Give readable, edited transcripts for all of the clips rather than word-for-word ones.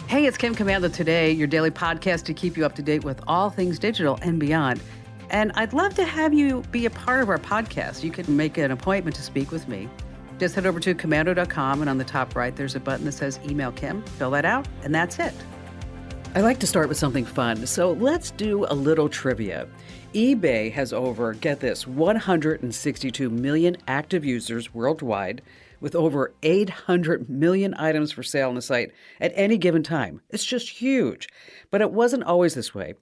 Hey, it's Kim Commando today, your daily podcast to keep you up to date with all things digital and beyond. And I'd love to have you be a part of our podcast. You can make an appointment to speak with me. Just head over to commando.com, and on the top right, there's a button that says Email Kim. Fill that out, and that's it. I like to start with something fun, so let's do a little trivia. eBay has over, get this, 162 million active users worldwide, with over 800 million items for sale on the site at any given time. It's just huge. But it wasn't always this way.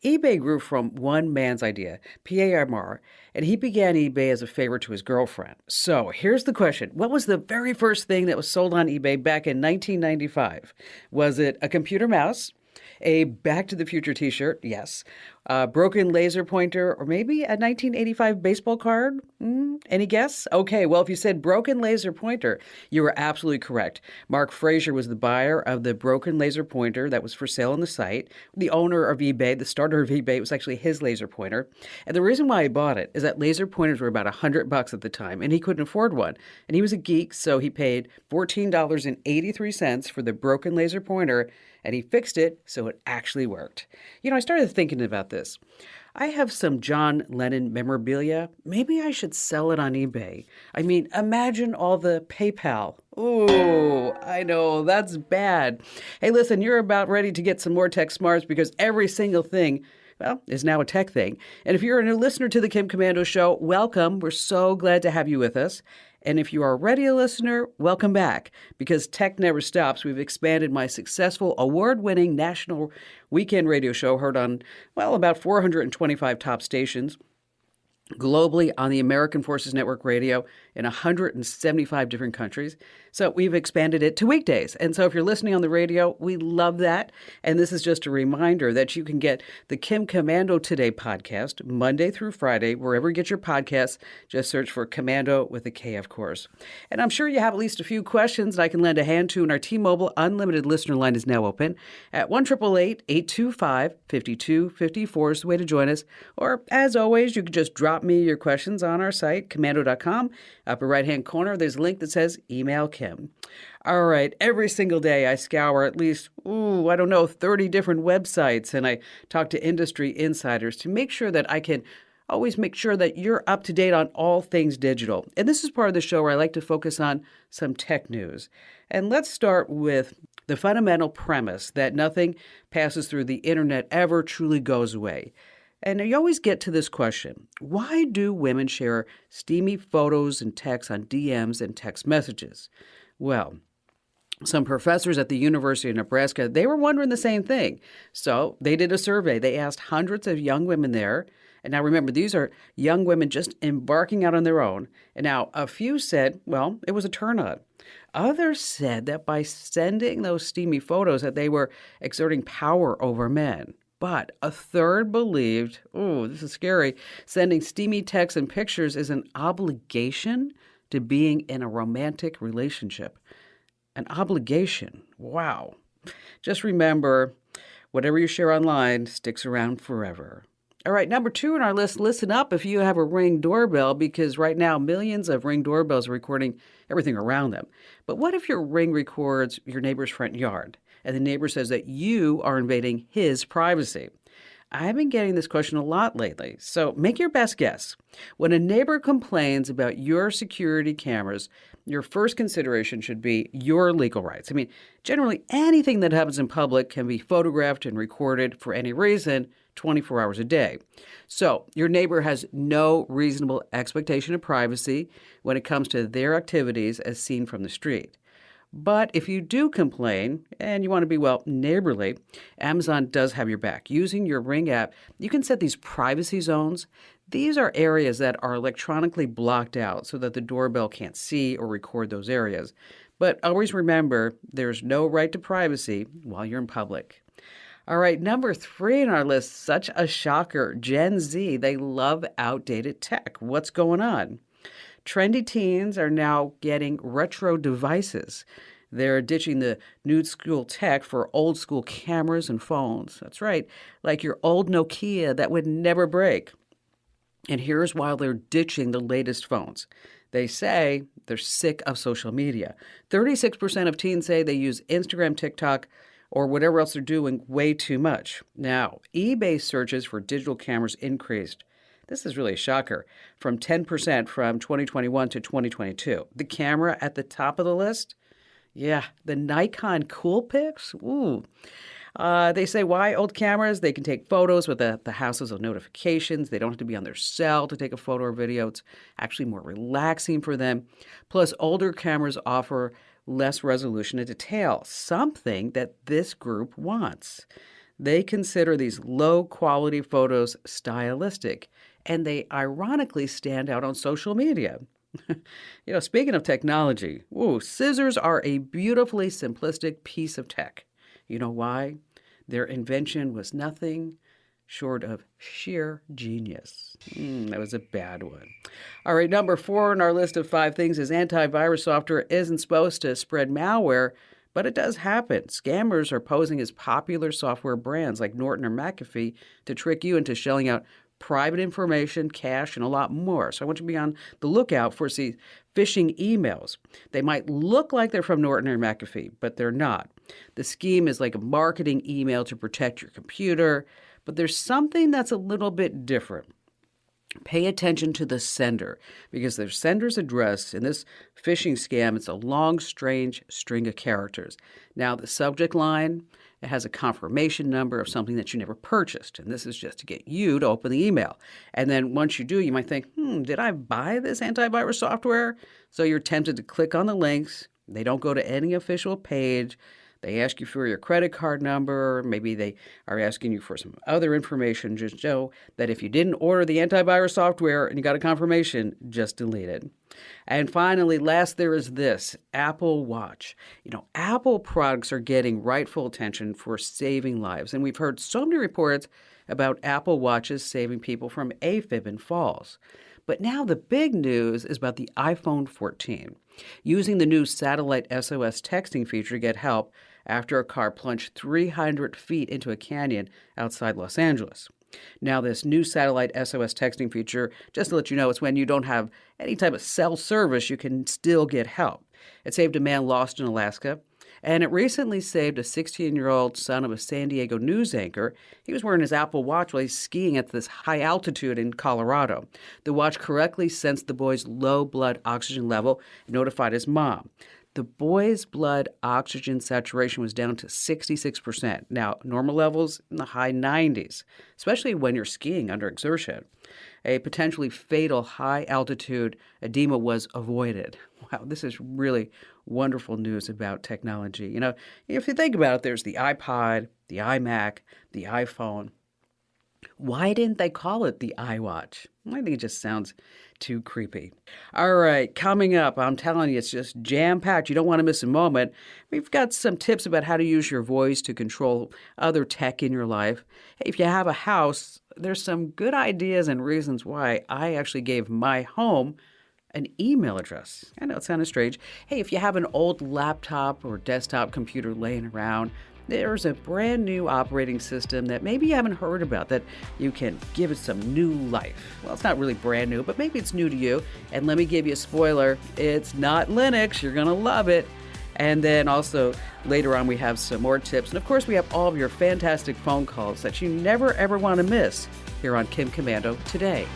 eBay grew from one man's idea, Pierre Amar, and he began eBay as a favor to his girlfriend. So here's the question. What was the very first thing that was sold on eBay back in 1995? Was it a computer mouse? A Back to the Future t-shirt, yes. A broken laser pointer, or maybe a 1985 baseball card? Any guess? Okay, well, if you said broken laser pointer, you were absolutely correct. Mark Frazier was the buyer of the broken laser pointer that was for sale on the site. The owner of eBay, the starter of eBay, it was actually his laser pointer. And the reason why he bought it is that laser pointers were about $100 at the time, and he couldn't afford one. And he was a geek, so he paid $14.83 for the broken laser pointer, and he fixed it so it actually worked. You know, I started thinking about this. I have some John Lennon memorabilia. Maybe I should sell it on eBay. I mean, imagine all the PayPal. Ooh, I know, that's bad. Hey, listen, you're about ready to get some more tech smarts because every single thing, well, is now a tech thing. And if you're a new listener to the Kim Commando Show, welcome. We're so glad to have you with us. And if you are already a listener, welcome back. Because tech never stops, we've expanded my successful award-winning national weekend radio show heard on, well, about 425 top stations globally on the American Forces Network Radio in 175 different countries. So we've expanded it to weekdays. And so if you're listening on the radio, we love that. And this is just a reminder that you can get the Kim Commando Today podcast Monday through Friday, wherever you get your podcasts. Just search for Commando with a K, of course. And I'm sure you have at least a few questions that I can lend a hand to, and our T-Mobile Unlimited listener line is now open at 1-888-825-5254 is the way to join us. Or as always, you can just drop me your questions on our site, commando.com. Upper right-hand corner, there's a link that says Email Kim. All right, every single day I scour at least, 30 different websites, and I talk to industry insiders to make sure that I can always make sure that you're up to date on all things digital. And this is part of the show where I like to focus on some tech news. And let's start with the fundamental premise that nothing passes through the internet ever truly goes away. And you always get to this question, why do women share steamy photos and texts on DMs and text messages? Well, some professors at the University of Nebraska, they were wondering the same thing. So they did a survey. They asked hundreds of young women there. And now remember, these are young women just embarking out on their own. And now a few said, well, it was a turn on. Others said that by sending those steamy photos that they were exerting power over men. But a third believed, this is scary, sending steamy texts and pictures is an obligation to being in a romantic relationship. An obligation. Wow. Just remember, whatever you share online sticks around forever. All right, number 2 on our list, listen up if you have a Ring doorbell, because right now millions of Ring doorbells are recording everything around them. But what if your Ring records your neighbor's front yard, and the neighbor says that you are invading his privacy? I've been getting this question a lot lately, so make your best guess. When a neighbor complains about your security cameras, your first consideration should be your legal rights. I mean, generally anything that happens in public can be photographed and recorded for any reason 24 hours a day. So your neighbor has no reasonable expectation of privacy when it comes to their activities as seen from the street. But if you do complain and you want to be, neighborly, Amazon does have your back. Using your Ring app, you can set these privacy zones. These are areas that are electronically blocked out so that the doorbell can't see or record those areas. But always remember, there's no right to privacy while you're in public. All right, number 3 on our list, such a shocker. Gen Z, they love outdated tech. What's going on? Trendy teens are now getting retro devices. They're ditching the new school tech for old school cameras and phones. That's right, like your old Nokia that would never break. And here's why they're ditching the latest phones. They say they're sick of social media. 36% of teens say they use Instagram, TikTok, or whatever else they're doing way too much. Now, eBay searches for digital cameras increased. This is really a shocker, from 10% from 2021 to 2022. The camera at the top of the list? Yeah, the Nikon Coolpix? Ooh. They say why old cameras? They can take photos with the houses of notifications. They don't have to be on their cell to take a photo or video. It's actually more relaxing for them. Plus, older cameras offer less resolution and detail, something that this group wants. They consider these low-quality photos stylistic, and they ironically stand out on social media. Speaking of technology, scissors are a beautifully simplistic piece of tech. You know why? Their invention was nothing short of sheer genius. That was a bad one. All right, number 4 on our list of 5 things is antivirus software isn't supposed to spread malware, but it does happen. Scammers are posing as popular software brands like Norton or McAfee to trick you into shelling out private information, cash, and a lot more. So I want you to be on the lookout for phishing emails. They might look like they're from Norton or McAfee, but they're not. The scheme is like a marketing email to protect your computer, but there's something that's a little bit different. Pay attention to the sender, because their sender's address in this phishing scam, it's a long, strange string of characters. Now, the subject line, it has a confirmation number of something that you never purchased, and this is just to get you to open the email. And then once you do, you might think, did I buy this antivirus software? So you're tempted to click on the links. They don't go to any official page. They ask you for your credit card number. Maybe they are asking you for some other information. Just know that if you didn't order the antivirus software and you got a confirmation, just delete it. And finally, last, there is this Apple Watch. Apple products are getting rightful attention for saving lives. And we've heard so many reports about Apple Watches saving people from AFib and falls. But now the big news is about the iPhone 14. Using the new satellite SOS texting feature to get help after a car plunged 300 feet into a canyon outside Los Angeles. Now, this new satellite SOS texting feature, just to let you know, it's when you don't have any type of cell service, you can still get help. It saved a man lost in Alaska, and it recently saved a 16-year-old son of a San Diego news anchor. He was wearing his Apple Watch while he's skiing at this high altitude in Colorado. The watch correctly sensed the boy's low blood oxygen level and notified his mom. The boy's blood oxygen saturation was down to 66%. Now, normal levels in the high 90s, especially when you're skiing under exertion. A potentially fatal high-altitude edema was avoided. Wow, this is really wonderful news about technology. If you think about it, there's the iPod, the iMac, the iPhone. Why didn't they call it the iWatch? I think it just sounds too creepy. All right, coming up, I'm telling you, it's just jam-packed. You don't want to miss a moment. We've got some tips about how to use your voice to control other tech in your life. Hey, if you have a house, there's some good ideas and reasons why I actually gave my home an email address. I know it sounded strange. Hey, if you have an old laptop or desktop computer laying around, there's a brand new operating system that maybe you haven't heard about that you can give it some new life. Well, it's not really brand new, but maybe it's new to you. And let me give you a spoiler. It's not Linux. You're going to love it. And then also later on, we have some more tips. And of course, we have all of your fantastic phone calls that you never, ever want to miss here on Kim Komando Today.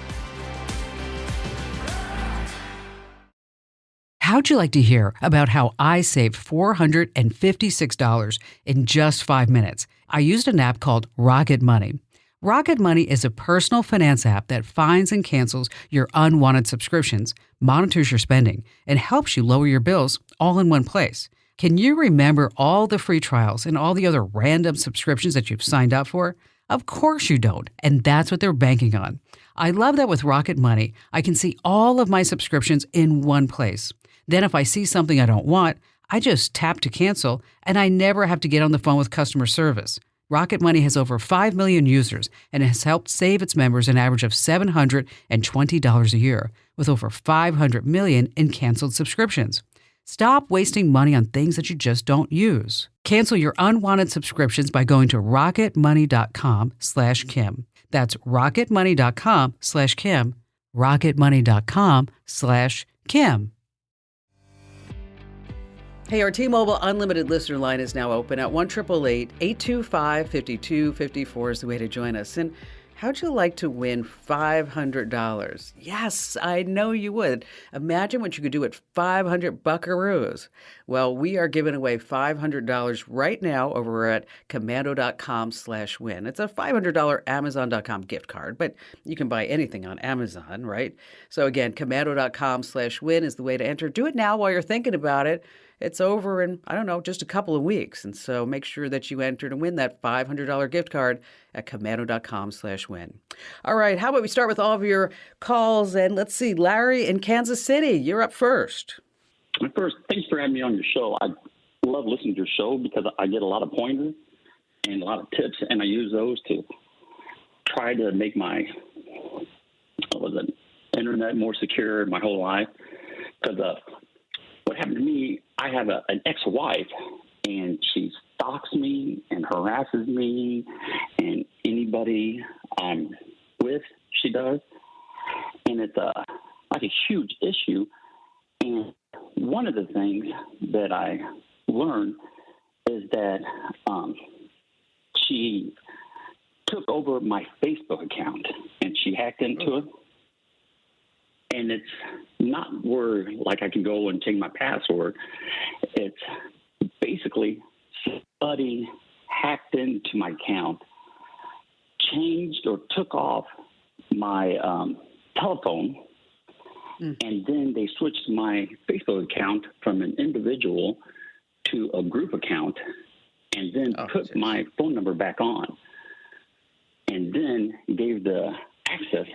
How'd you like to hear about how I saved $456 in just 5 minutes? I used an app called Rocket Money. Rocket Money is a personal finance app that finds and cancels your unwanted subscriptions, monitors your spending, and helps you lower your bills all in one place. Can you remember all the free trials and all the other random subscriptions that you've signed up for? Of course you don't, and that's what they're banking on. I love that with Rocket Money, I can see all of my subscriptions in one place. Then if I see something I don't want, I just tap to cancel, and I never have to get on the phone with customer service. Rocket Money has over 5 million users and has helped save its members an average of $720 a year, with over 500 million in canceled subscriptions. Stop wasting money on things that you just don't use. Cancel your unwanted subscriptions by going to rocketmoney.com/Kim. That's rocketmoney.com/Kim. rocketmoney.com/Kim. Hey, our T-Mobile Unlimited listener line is now open at 1-888-825-5254 is the way to join us. And how'd you like to win $500? Yes, I know you would. Imagine what you could do with 500 buckaroos. Well, we are giving away $500 right now over at commando.com/win. It's a $500 Amazon.com gift card, but you can buy anything on Amazon, right? So again, commando.com/win is the way to enter. Do it now while you're thinking about it. It's over in, I don't know, just a couple of weeks. And so make sure that you enter to win that $500 gift card at commando.com/win. All right, how about we start with all of your calls? And let's see, Larry in Kansas City, you're up first. First, thanks for having me on your show. I love listening to your show because I get a lot of pointers and a lot of tips, and I use those to try to make my internet more secure my whole life. Because what happened to me, I have an ex-wife, and she stalks me and harasses me, and anybody I'm with, she does. And it's like a huge issue. And one of the things that I learned is that she took over my Facebook account, and she hacked into it. And it's not where, like, I can go and change my password. It's basically somebody hacked into my account, changed or took off my telephone, and then they switched my Facebook account from an individual to a group account, and then put my phone number back on, and then gave the access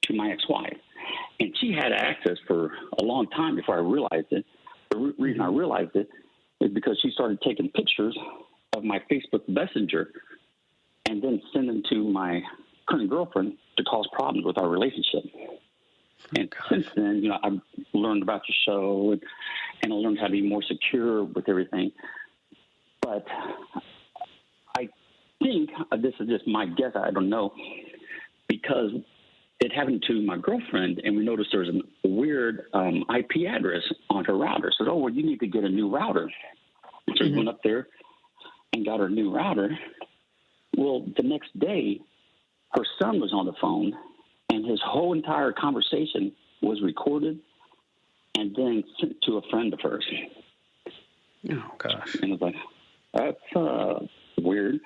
to my ex-wife. And she had access for a long time before I realized it. The reason I realized it is because she started taking pictures of my Facebook Messenger and then sending to my current girlfriend to cause problems with our relationship. And since then, I've learned about your show and I learned how to be more secure with everything. But I think, this is just my guess, I don't know, because it happened to my girlfriend, and we noticed there was a weird IP address on her router. So, well, you need to get a new router. So we went up there and got her new router. Well, the next day, her son was on the phone, and his whole entire conversation was recorded and then sent to a friend of hers. Oh, gosh. And I was like, that's weird.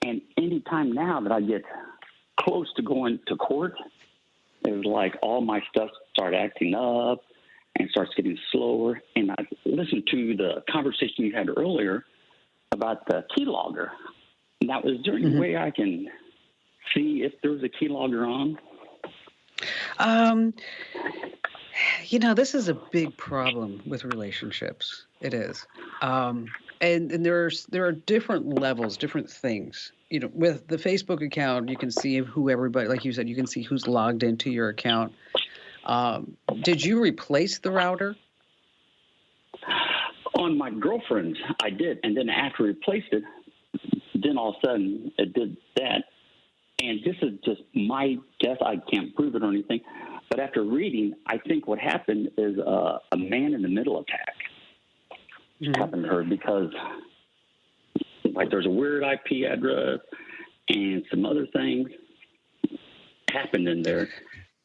And any time now that I get close to going to court, it was like all my stuff started acting up and starts getting slower. And I listened to the conversation you had earlier about the keylogger. Now, is there any way I can see if there's a keylogger on? This is a big problem with relationships. It is. And there are different levels, different things. With the Facebook account, you can see who everybody, like you said, you can see who's logged into your account. Did you replace the router? On my girlfriend's, I did. And then after I replaced it, then all of a sudden it did that. And this is just my guess. I can't prove it or anything. But after reading, I think what happened is a man-in-the-middle attack happened to her because, like, there's a weird IP address and some other things happened in there.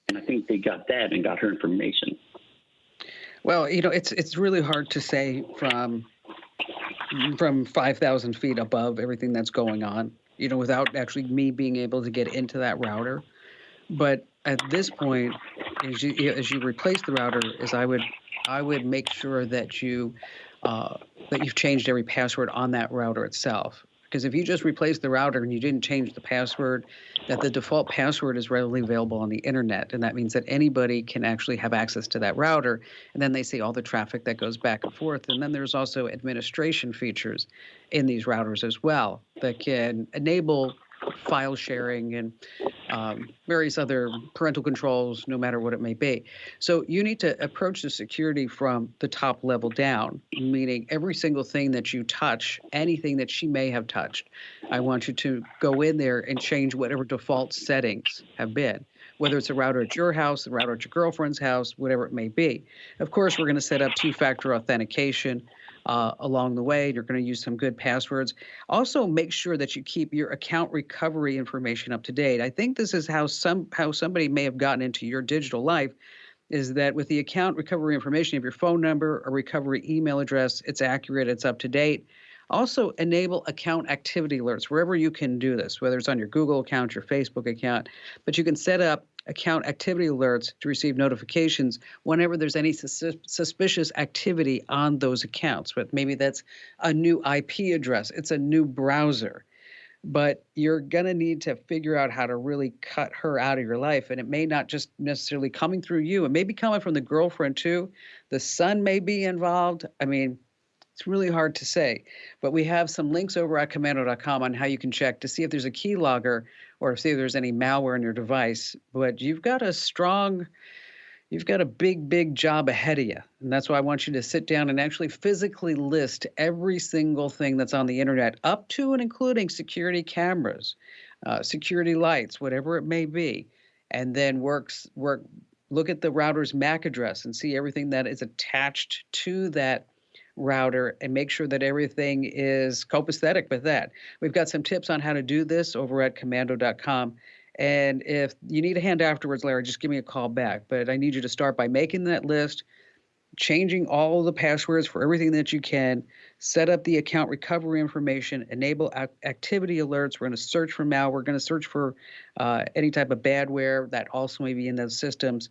And I think they got that and got her information. Well, it's really hard to say from 5,000 feet above everything that's going on, without actually me being able to get into that router. But at this point, as you replace the router, I would make sure that you've changed every password on that router itself. Because if you just replace the router and you didn't change the password, that the default password is readily available on the internet. And that means that anybody can actually have access to that router. And then they see all the traffic that goes back and forth. And then there's also administration features in these routers as well that can enable file sharing and various other parental controls, no matter what it may be. So you need to approach the security from the top level down, meaning every single thing that you touch, anything that she may have touched, I want you to go in there and change whatever default settings have been, whether it's a router at your house, a router at your girlfriend's house, whatever it may be. Of course, we're going to set up two-factor authentication along the way. You're going to use some good passwords. Also, make sure that you keep your account recovery information up to date. I think this is how somebody may have gotten into your digital life, is that with the account recovery information of your phone number or recovery email address, it's accurate, it's up to date. Also, enable account activity alerts wherever you can do this, whether it's on your Google account, your Facebook account, but you can set up account activity alerts to receive notifications whenever there's any suspicious activity on those accounts. But maybe that's a new IP address, it's a new browser. But you're going to need to figure out how to really cut her out of your life. And it may not just necessarily coming through you. It may be coming from the girlfriend too. The son may be involved. I mean, it's really hard to say. But we have some links over at commando.com on how you can check to see if there's a keylogger or see if there's any malware in your device. But you've got a big job ahead of you. And that's why I want you to sit down and actually physically list every single thing that's on the internet, up to and including security cameras, security lights, whatever it may be. And then look at the router's MAC address and see everything that is attached to that router and make sure that everything is copacetic with that. We've got some tips on how to do this over at commando.com. And if you need a hand afterwards, Larry, just give me a call back. But I need you to start by making that list, changing all of the passwords for everything that you can, set up the account recovery information, enable activity alerts. We're going to search for malware. We're going to search for any type of badware that also may be in those systems.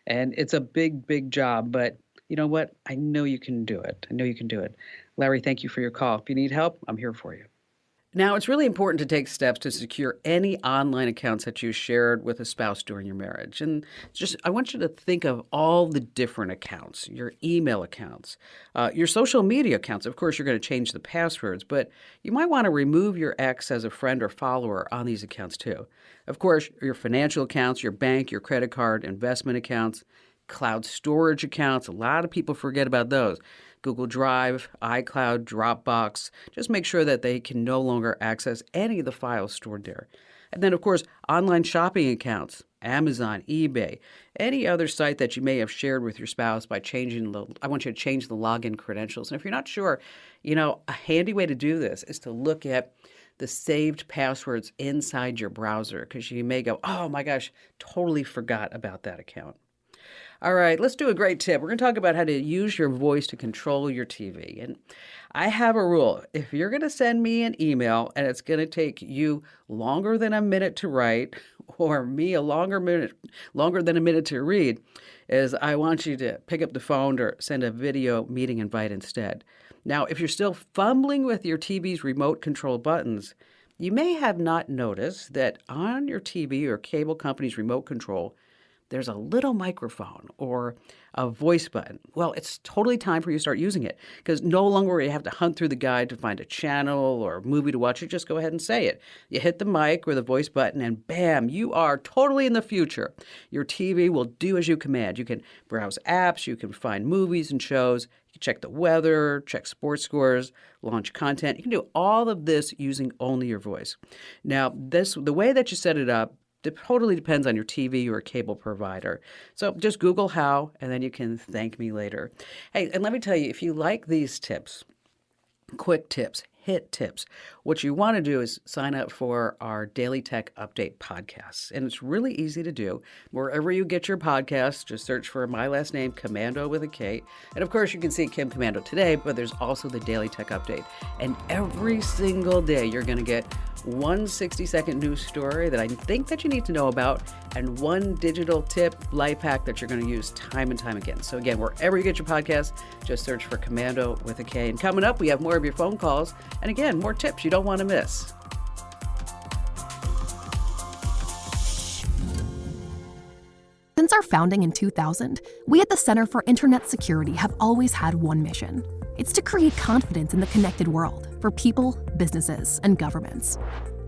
And it's a big job. But you know what? I know you can do it. I know you can do it. Larry, thank you for your call. If you need help, I'm here for you. Now, it's really important to take steps to secure any online accounts that you shared with a spouse during your marriage. And I want you to think of all the different accounts, your email accounts, your social media accounts. Of course, you're going to change the passwords, but you might want to remove your ex as a friend or follower on these accounts too. Of course, your financial accounts, your bank, your credit card, investment accounts, cloud storage accounts. A lot of people forget about those. Google Drive, iCloud, Dropbox. Just make sure that they can no longer access any of the files stored there. And then, of course, online shopping accounts, Amazon, eBay, any other site that you may have shared with your spouse by I want you to change the login credentials. And if you're not sure, a handy way to do this is to look at the saved passwords inside your browser, because you may go, oh my gosh, totally forgot about that account. All right, let's do a great tip. We're going to talk about how to use your voice to control your TV. And I have a rule. If you're going to send me an email and it's going to take you longer than a minute to write, or me longer than a minute to read, is I want you to pick up the phone or send a video meeting invite instead. Now, if you're still fumbling with your TV's remote control buttons, you may have not noticed that on your TV or cable company's remote control, there's a little microphone or a voice button. Well, it's totally time for you to start using it, because no longer will you have to hunt through the guide to find a channel or a movie to watch. You just go ahead and say it. You hit the mic or the voice button and bam, you are totally in the future. Your TV will do as you command. You can browse apps, you can find movies and shows, you can check the weather, check sports scores, launch content. You can do all of this using only your voice. Now, the way that you set it up, it totally depends on your TV or cable provider. So just Google how, and then you can thank me later. Hey, and let me tell you, if you like these tips, quick tips, hit tips, what you want to do is sign up for our Daily Tech Update podcasts. And it's really easy to do. Wherever you get your podcasts, just search for my last name, Commando with a K. And of course, you can see Kim Commando today, but there's also the Daily Tech Update. And every single day, you're going to get one 60-second news story that I think that you need to know about, and one digital tip, life hack that you're going to use time and time again. So again, wherever you get your podcast, just search for Commando with a K. And coming up, we have more of your phone calls. And again, more tips you don't want to miss. Since our founding in 2000, we at the Center for Internet Security have always had one mission. It's to create confidence in the connected world for people, businesses, and governments.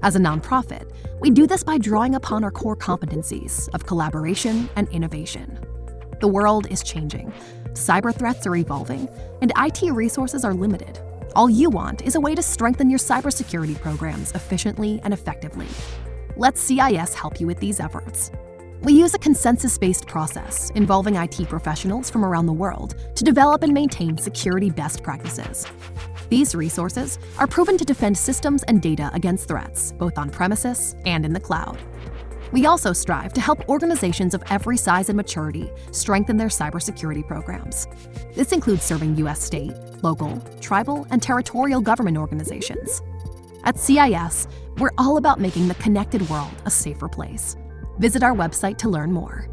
As a nonprofit, we do this by drawing upon our core competencies of collaboration and innovation. The world is changing, cyber threats are evolving, and IT resources are limited. All you want is a way to strengthen your cybersecurity programs efficiently and effectively. Let CIS help you with these efforts. We use a consensus-based process involving IT professionals from around the world to develop and maintain security best practices. These resources are proven to defend systems and data against threats, both on premises and in the cloud. We also strive to help organizations of every size and maturity strengthen their cybersecurity programs. This includes serving U.S. state, local, tribal, and territorial government organizations. At CIS, we're all about making the connected world a safer place. Visit our website to learn more.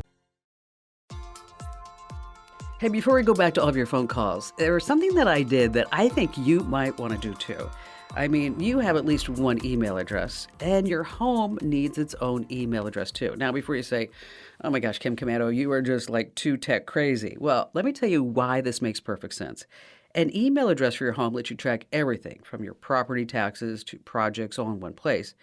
Hey, before we go back to all of your phone calls, there was something that I did that I think you might want to do too. I mean, you have at least one email address, and your home needs its own email address too. Now, before you say, oh my gosh, Kim Commando, you are just like too tech crazy. Well, let me tell you why this makes perfect sense. An email address for your home lets you track everything from your property taxes to projects all in one place.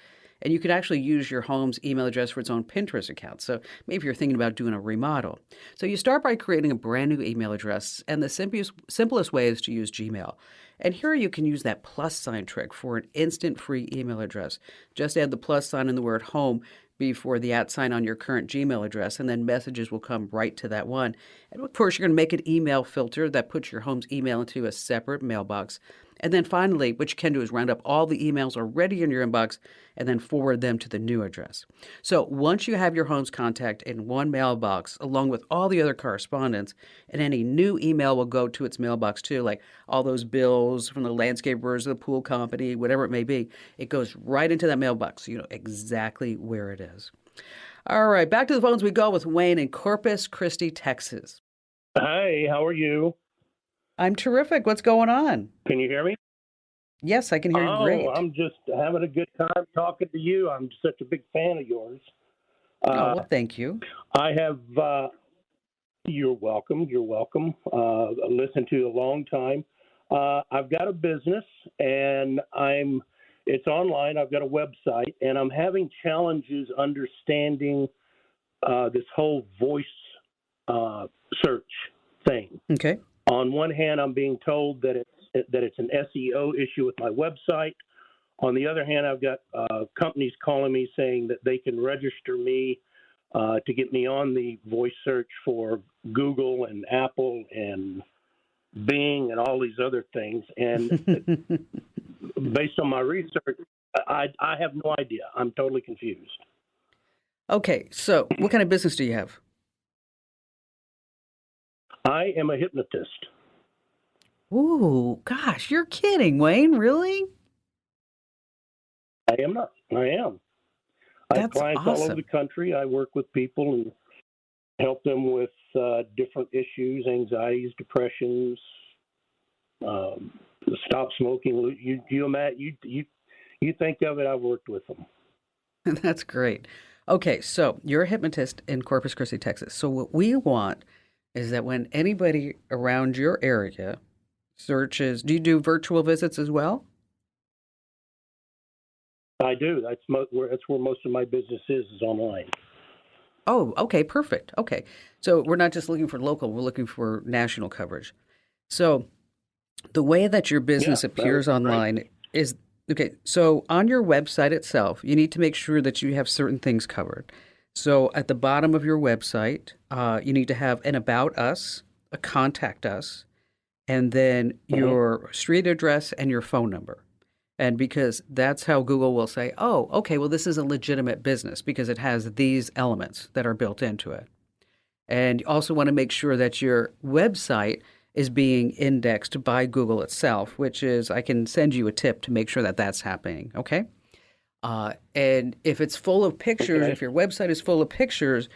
And you can actually use your home's email address for its own Pinterest account. So maybe you're thinking about doing a remodel. So you start by creating a brand new email address, and the simplest way is to use Gmail. And here you can use that plus sign trick for an instant free email address. Just add the plus sign and the word home before the @ sign on your current Gmail address, and then messages will come right to that one. And of course, you're going to make an email filter that puts your home's email into a separate mailbox. And then finally, what you can do is round up all the emails already in your inbox and then forward them to the new address. So once you have your home's contact in one mailbox, along with all the other correspondence, and any new email will go to its mailbox too, like all those bills from the landscapers, the pool company, whatever it may be, it goes right into that mailbox. So you know exactly where it is. All right, back to the phones we go with Wayne in Corpus Christi, Texas. Hey, how are you? I'm terrific. What's going on? Can you hear me? Yes, I can hear you great. I'm just having a good time talking to you. I'm such a big fan of yours. Well, thank you. I have, you're welcome. You're welcome. Listened to you a long time. I've got a business and it's online. I've got a website and I'm having challenges understanding this whole voice search thing. Okay. On one hand, I'm being told that it's an SEO issue with my website. On the other hand, I've got companies calling me saying that they can register me to get me on the voice search for Google and Apple and Bing and all these other things. And based on my research, I have no idea. I'm totally confused. Okay, so what kind of business do you have? I am a hypnotist. Ooh, gosh, you're kidding, Wayne, really? I am not. I am. I have That's clients all over awesome. the country. I work with people and help them with different issues, anxieties, depressions, stop smoking. You think of it, I've worked with them. That's great. Okay, so you're a hypnotist in Corpus Christi, Texas. So what we want is that when anybody around your area searches, do you do virtual visits as well? I do. That's where most of my business is online. Oh, okay, perfect. Okay. So we're not just looking for local, we're looking for national coverage. So the way that your business appears online is, okay, so on your website itself, you need to make sure that you have certain things covered. So at the bottom of your website, you need to have an About Us, a Contact Us, and then your street address and your phone number. And because that's how Google will say, oh, okay, well, this is a legitimate business because it has these elements that are built into it. And you also want to make sure that your website is being indexed by Google itself, which is, I can send you a tip to make sure that that's happening, okay? And if it's full of pictures, if your website is full of pictures,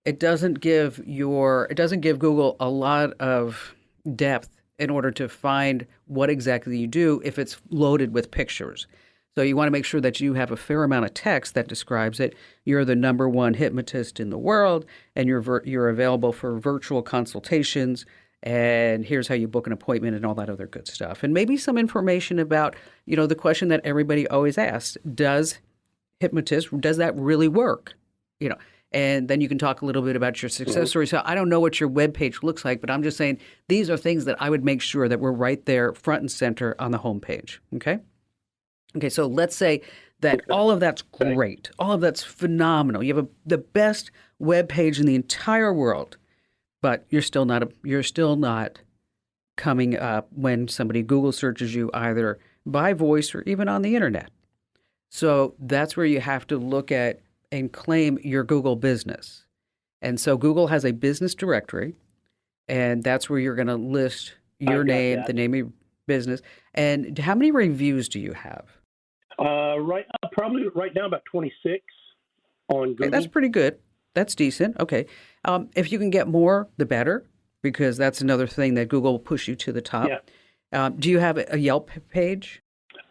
it doesn't give Google a lot of depth in order to find what exactly you do if it's loaded with pictures. So you want to make sure that you have a fair amount of text that describes it. You're the #1 hypnotist in the world, and you're available for virtual consultations. And here's how you book an appointment and all that other good stuff. And maybe some information about, the question that everybody always asks, does that really work? And then you can talk a little bit about your success story. So I don't know what your webpage looks like, but I'm just saying these are things that I would make sure that we're right there front and center on the homepage. Okay? Okay, so let's say that all of that's great. All of that's phenomenal. You have the best web page in the entire world, but you're still not coming up when somebody Google searches you either by voice or even on the internet. So that's where you have to look at and claim your Google business. And so Google has a business directory, and that's where you're going to list your name, the name of your business. And how many reviews do you have? Probably right now about 26 on Google. Okay, that's pretty good. That's decent. Okay. If you can get more, the better, because that's another thing that Google will push you to the top. Yeah. Do you have a Yelp page?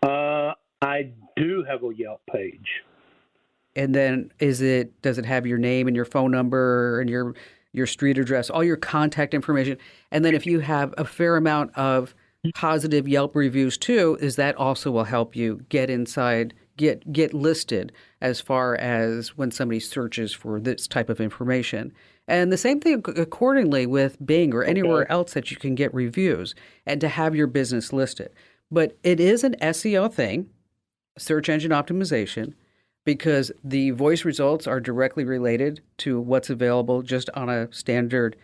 I do have a Yelp page. And then does it have your name and your phone number and your street address, all your contact information? And then if you have a fair amount of positive Yelp reviews too, is that also will help you get inside, get listed as far as when somebody searches for this type of information. And the same thing accordingly with Bing or anywhere else that you can get reviews and to have your business listed. But it is an SEO thing, search engine optimization, because the voice results are directly related to what's available just on a standard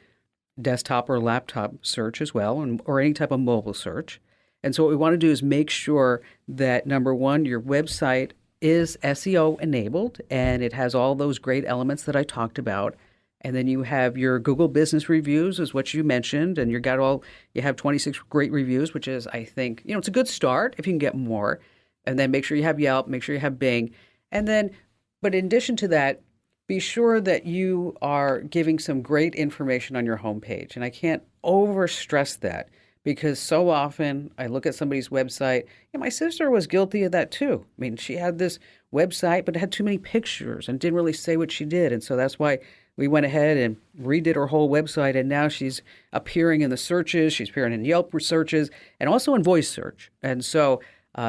desktop or laptop search as well, or any type of mobile search. And so what we want to do is make sure that, number one, your website is SEO enabled and it has all those great elements that I talked about. And then you have your Google business reviews is what you mentioned, and you have 26 great reviews, which is, I think, it's a good start if you can get more. And then make sure you have Yelp, make sure you have Bing. And then, but in addition to that, be sure that you are giving some great information on your homepage. And I can't overstress that because so often I look at somebody's website, and my sister was guilty of that too. I mean, she had this website, but it had too many pictures and didn't really say what she did. And so that's why we went ahead and redid her whole website. And now she's appearing in the searches, she's appearing in Yelp searches, and also in voice search. And so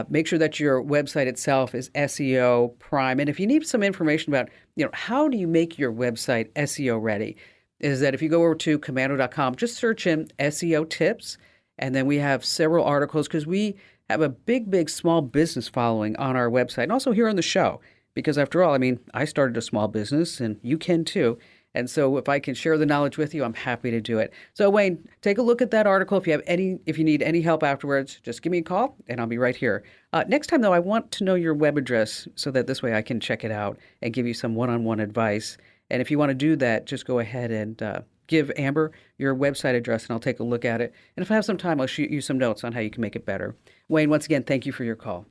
make sure that your website itself is SEO prime. And if you need some information about, how do you make your website SEO ready, is that if you go over to Komando.com, just search in SEO tips. And then we have several articles because we have a big small business following on our website and also here on the show. Because after all, I started a small business and you can too. And so if I can share the knowledge with you, I'm happy to do it. So Wayne, take a look at that article. If you need any help afterwards, just give me a call and I'll be right here. Next time though, I want to know your web address so that this way I can check it out and give you some one-on-one advice. And if you want to do that, just go ahead and give Amber your website address and I'll take a look at it. And if I have some time, I'll shoot you some notes on how you can make it better. Wayne, once again, thank you for your call.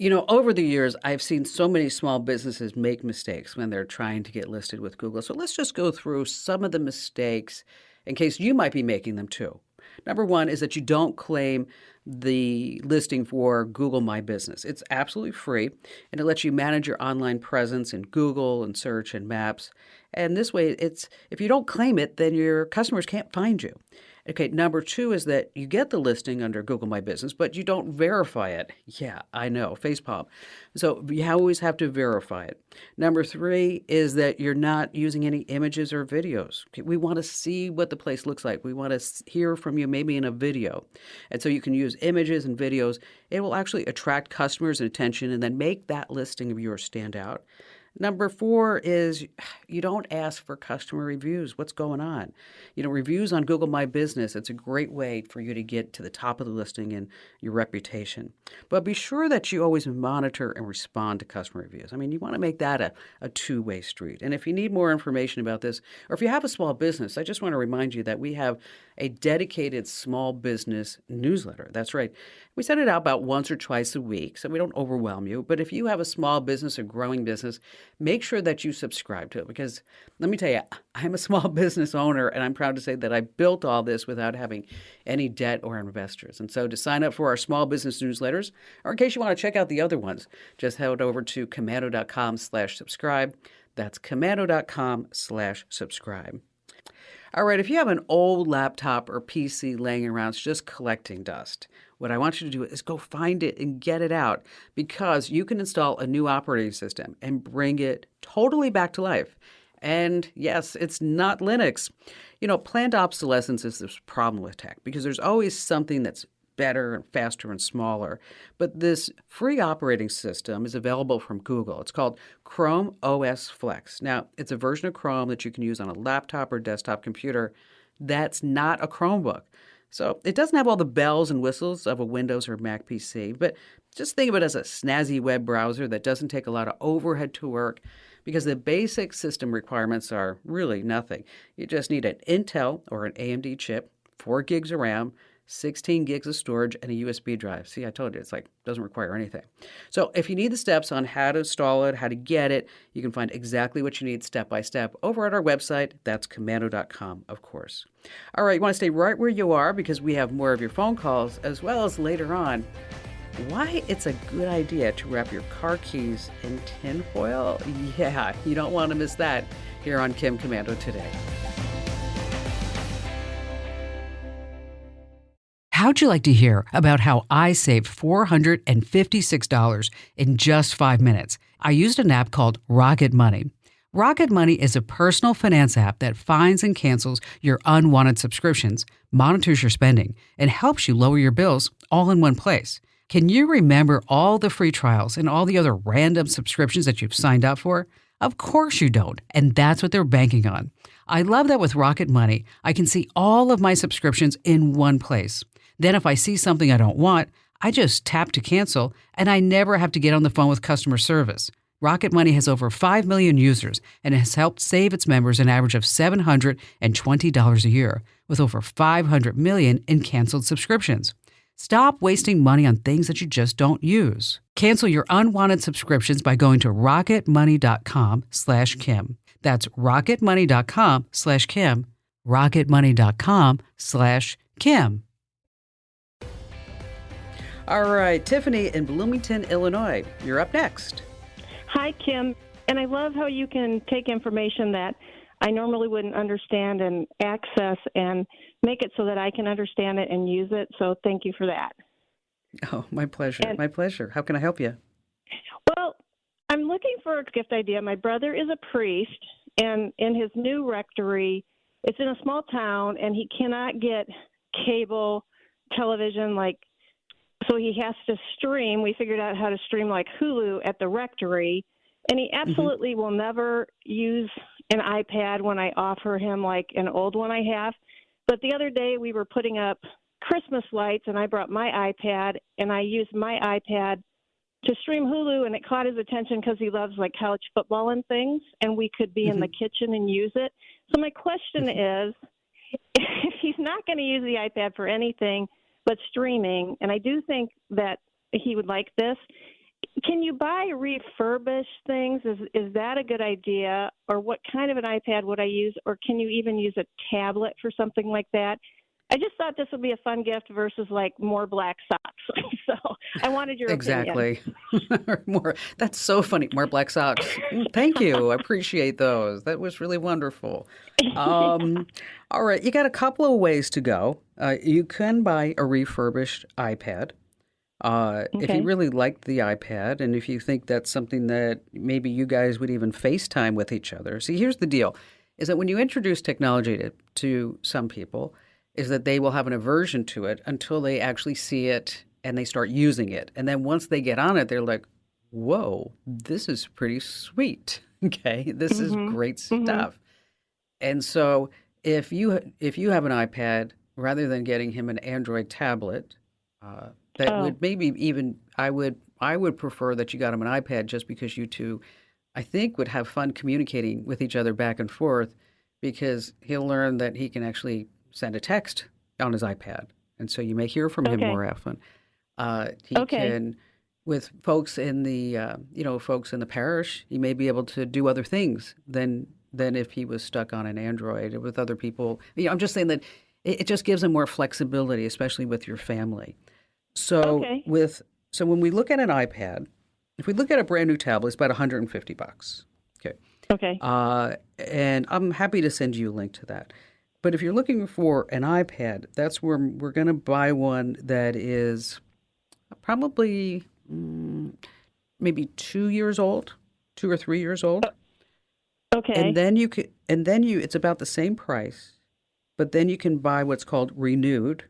Over the years, I've seen so many small businesses make mistakes when they're trying to get listed with Google. So let's just go through some of the mistakes in case you might be making them too. Number one is that you don't claim the listing for Google My Business. It's absolutely free, and it lets you manage your online presence in Google and search and maps. And this way, if you don't claim it, then your customers can't find you. Okay, number two is that you get the listing under Google My Business, but you don't verify it. Yeah, I know, facepalm. So you always have to verify it. Number three is that you're not using any images or videos. Okay, we want to see what the place looks like. We want to hear from you maybe in a video. And so you can use images and videos. It will actually attract customers and attention and then make that listing of yours stand out. Number four is you don't ask for customer reviews. What's going on? Reviews on Google My Business, it's a great way for you to get to the top of the listing and your reputation. But be sure that you always monitor and respond to customer reviews. You want to make that a two-way street. And if you need more information about this, or if you have a small business, I just want to remind you that we have a dedicated small business newsletter. That's right. We send it out about once or twice a week, so we don't overwhelm you. But if you have a small business, a growing business, make sure that you subscribe to it. Because let me tell you, I'm a small business owner, and I'm proud to say that I built all this without having any debt or investors. And so to sign up for our small business newsletters, or in case you want to check out the other ones, just head over to Komando.com/subscribe. That's Komando.com/subscribe. All right, if you have an old laptop or PC laying around, it's just collecting dust, what I want you to do is go find it and get it out, because you can install a new operating system and bring it totally back to life. And yes, it's not Linux. Planned obsolescence is this problem with tech because there's always something that's better and faster and smaller. But this free operating system is available from Google. It's called Chrome OS Flex. Now, it's a version of Chrome that you can use on a laptop or desktop computer that's not a Chromebook. So it doesn't have all the bells and whistles of a Windows or Mac PC, but just think of it as a snazzy web browser that doesn't take a lot of overhead to work because the basic system requirements are really nothing. You just need an Intel or an AMD chip, 4 gigs of RAM, 16 gigs of storage, and a USB drive. See, I told you, it's like, doesn't require anything. So if you need the steps on how to install it, how to get it, you can find exactly what you need step by step over at our website. That's commando.com, of course. All right, you want to stay right where you are because we have more of your phone calls as well as later on why it's a good idea to wrap your car keys in tinfoil. Yeah, you don't want to miss that here on Kim Komando Today. How'd you like to hear about how I saved $456 in just 5 minutes? I used an app called Rocket Money. Rocket Money is a personal finance app that finds and cancels your unwanted subscriptions, monitors your spending, and helps you lower your bills all in one place. Can you remember all the free trials and all the other random subscriptions that you've signed up for? Of course you don't, and that's what they're banking on. I love that with Rocket Money, I can see all of my subscriptions in one place. Then if I see something I don't want, I just tap to cancel, and I never have to get on the phone with customer service. Rocket Money has over 5 million users and has helped save its members an average of $720 a year, with over 500 million in canceled subscriptions. Stop wasting money on things that you just don't use. Cancel your unwanted subscriptions by going to rocketmoney.com/Kim. That's rocketmoney.com/Kim. rocketmoney.com/Kim. All right, Tiffany in Bloomington, Illinois, you're up next. Hi, Kim. And I love how you can take information that I normally wouldn't understand and access and make it so that I can understand it and use it. So thank you for that. Oh, my pleasure. My pleasure. How can I help you? Well, I'm looking for a gift idea. My brother is a priest, and in his new rectory, it's in a small town, and he cannot get cable television so he has to stream. We figured out how to stream like Hulu at the rectory, and he absolutely will never use an iPad when I offer him like an old one I have. But the other day we were putting up Christmas lights, and I brought my iPad, and I used my iPad to stream Hulu, and it caught his attention because he loves like college football and things, and we could be in the kitchen and use it. So my question is, if he's not going to use the iPad for anything but streaming, and I do think that he would like this, can you buy refurbished things? Is that a good idea? Or what kind of an iPad would I use? Or can you even use a tablet for something like that? I just thought this would be a fun gift versus like more black socks. So I wanted your opinion. More. That's so funny. More black socks. Thank you. I appreciate those. That was really wonderful. All right. You got a couple of ways to go. You can buy a refurbished iPad. If you really like the iPad and if you think that's something that maybe you guys would even FaceTime with each other. See, here's the deal, is that when you introduce technology to some people, is that they will have an aversion to it until they actually see it and they start using it. And then once they get on it, they're like, whoa, this is pretty sweet. Okay, this is great stuff. And so if you have an iPad, rather than getting him an Android tablet, that would maybe even, I would prefer that you got him an iPad just because you two, I think, would have fun communicating with each other back and forth because he'll learn that he can actually send a text on his iPad. And so you may hear from him more often. He can, with folks in the, folks in the parish, he may be able to do other things than if he was stuck on an Android with other people. I'm just saying that it just gives him more flexibility, especially with your family. So so when we look at an iPad, if we look at a brand new tablet, it's about $150. Okay. And I'm happy to send you a link to that. But if you're looking for an iPad, that's where we're going to buy one that is probably maybe 2 years old, 2 or 3 years old. Okay. And then it's about the same price, but then you can buy what's called renewed.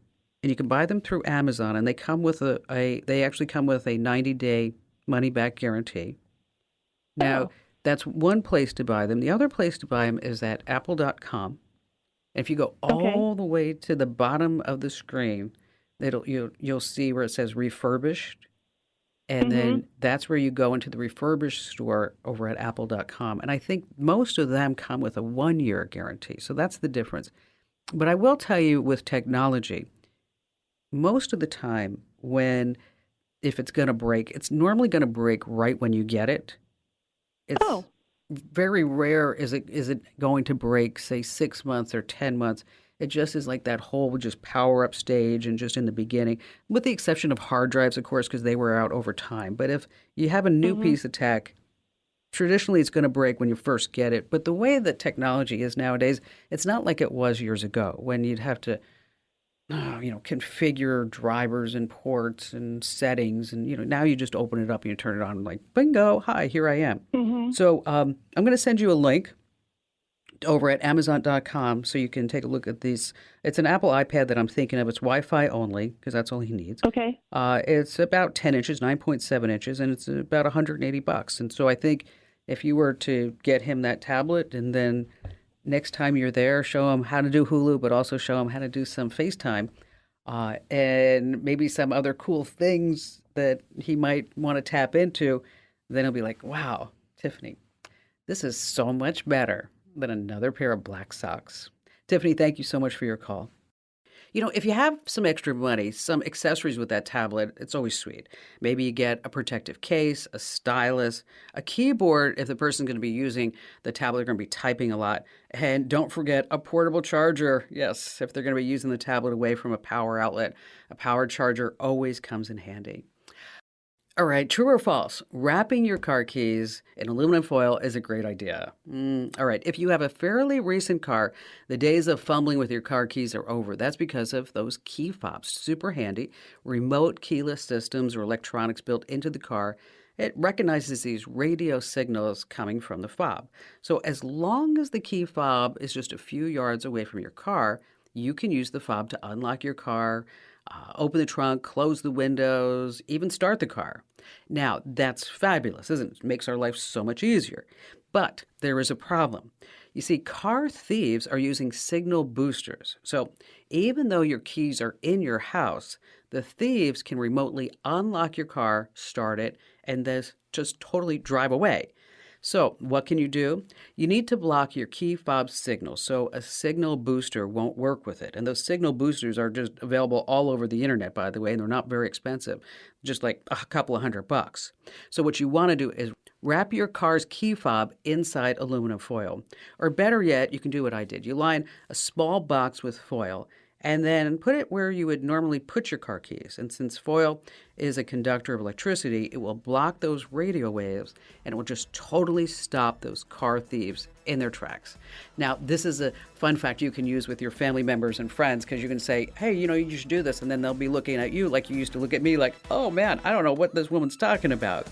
and you can buy them through Amazon, and they come with they actually come with a 90-day money-back guarantee. Now, that's one place to buy them. The other place to buy them is at apple.com. If you go all the way to the bottom of the screen, you'll see where it says refurbished. And then that's where you go into the refurbished store over at apple.com. And I think most of them come with a 1-year guarantee. So that's the difference. But I will tell you, with technology, most of the time if it's going to break, it's normally going to break right when you get it. It's very rare is it going to break, say, 6 months or 10 months. It just is like that whole just power up stage and just in the beginning, with the exception of hard drives, of course, because they wear out over time. But if you have a new piece of tech, traditionally it's going to break when you first get it. But the way that technology is nowadays, it's not like it was years ago when you'd have to configure drivers and ports and settings. And, now you just open it up and you turn it on and like, bingo, hi, here I am. So I'm going to send you a link over at amazon.com so you can take a look at these. It's an Apple iPad that I'm thinking of. It's Wi-Fi only because that's all he needs. Okay. It's about 10 inches, 9.7 inches, and it's about $180. And so I think if you were to get him that tablet and then next time you're there, show him how to do Hulu, but also show him how to do some FaceTime and maybe some other cool things that he might want to tap into, then he'll be like, wow, Tiffany, this is so much better than another pair of black socks. Tiffany, thank you so much for your call. If you have some extra money, some accessories with that tablet, it's always sweet. Maybe you get a protective case, a stylus, a keyboard if the person's going to be using the tablet, they're going to be typing a lot. And don't forget a portable charger. Yes, if they're going to be using the tablet away from a power outlet, a power charger always comes in handy. All right, true or false? Wrapping your car keys in aluminum foil is a great idea. All right, if you have a fairly recent car, the days of fumbling with your car keys are over. That's because of those key fobs. Super handy. Remote keyless systems or electronics built into the car. It recognizes these radio signals coming from the fob. So as long as the key fob is just a few yards away from your car, you can use the fob to unlock your car, open the trunk, close the windows, even start the car. Now, that's fabulous, isn't it? It makes our life so much easier. But there is a problem. You see, car thieves are using signal boosters. So even though your keys are in your house, the thieves can remotely unlock your car, start it, and then just totally drive away. So what can you do? You need to block your key fob signal so a signal booster won't work with it. And those signal boosters are just available all over the internet, by the way, and they're not very expensive, just like a couple of $100. So what you want to do is wrap your car's key fob inside aluminum foil. Or better yet, you can do what I did. You line a small box with foil and then put it where you would normally put your car keys. And since foil is a conductor of electricity, it will block those radio waves and it will just totally stop those car thieves in their tracks. Now, this is a fun fact you can use with your family members and friends because you can say, hey, you should do this. And then they'll be looking at you like you used to look at me like, oh man, I don't know what this woman's talking about.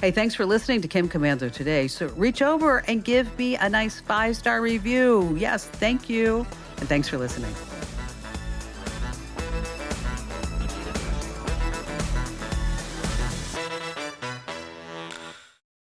Hey, thanks for listening to Kim Commando today. So reach over and give me a nice 5-star review. Yes, thank you. And thanks for listening.